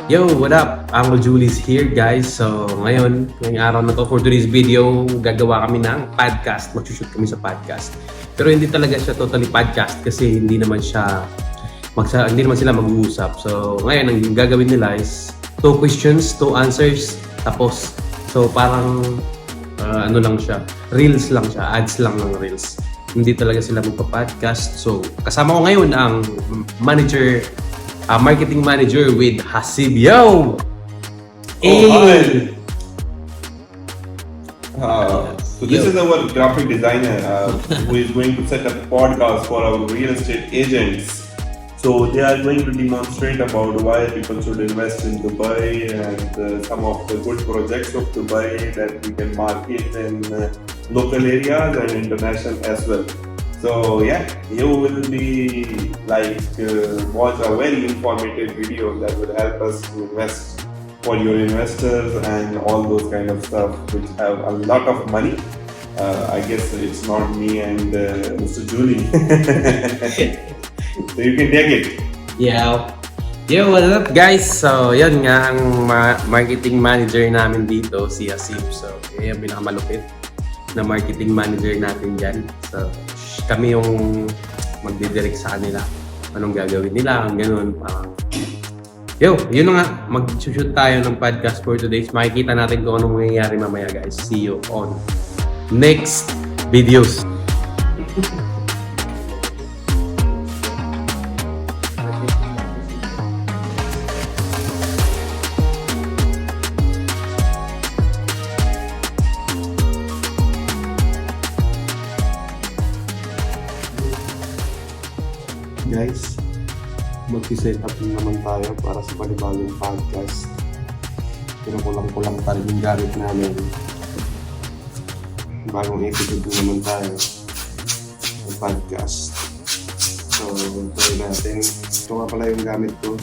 Yo, what up? Uncle Julie's here, guys. So, ngayong araw na to, for today's video, gagawa kami ng podcast. Mag-shoot kami sa podcast. Pero hindi talaga siya totally podcast kasi hindi naman sila mag-uusap. So, ngayon, ang gagawin nila is 2 questions, 2 answers, tapos. So, parang, ano lang siya, reels lang siya, ads lang ng reels. Hindi talaga sila magpa-podcast. So, kasama ko ngayon ang marketing manager with Hasib. Yo! Hi! So this is our graphic designer who is going to set up a podcast for our real estate agents. So they are going to demonstrate about why people should invest in Dubai and some of the good projects of Dubai that we can market in local areas and international as well. So yeah, you will be watch a very informative video that will help us to invest for your investors and all those kind of stuff which have a lot of money. I guess it's not me and Mr. Julie. So you can take it. Yeah. Yo, what up guys? So, yun nga ang marketing manager namin dito, si Hasib. So, yun yung pinakamalupit na marketing manager natin dyan. So, kami yung magdidirect sa kanila. Anong gagawin nila, ang ganun. Yo, yun na nga. Mag-shoot tayo ng podcast for today. Makikita natin kung anong mangyayari mamaya guys. See you on next videos. Guys, mag-set up naman tayo para sa panibagong podcast. Pero kulang-kulang pa rin yung gamit namin. Bagong episode naman tayo ng podcast. So, try natin. Ito nga pala yung gamit ko.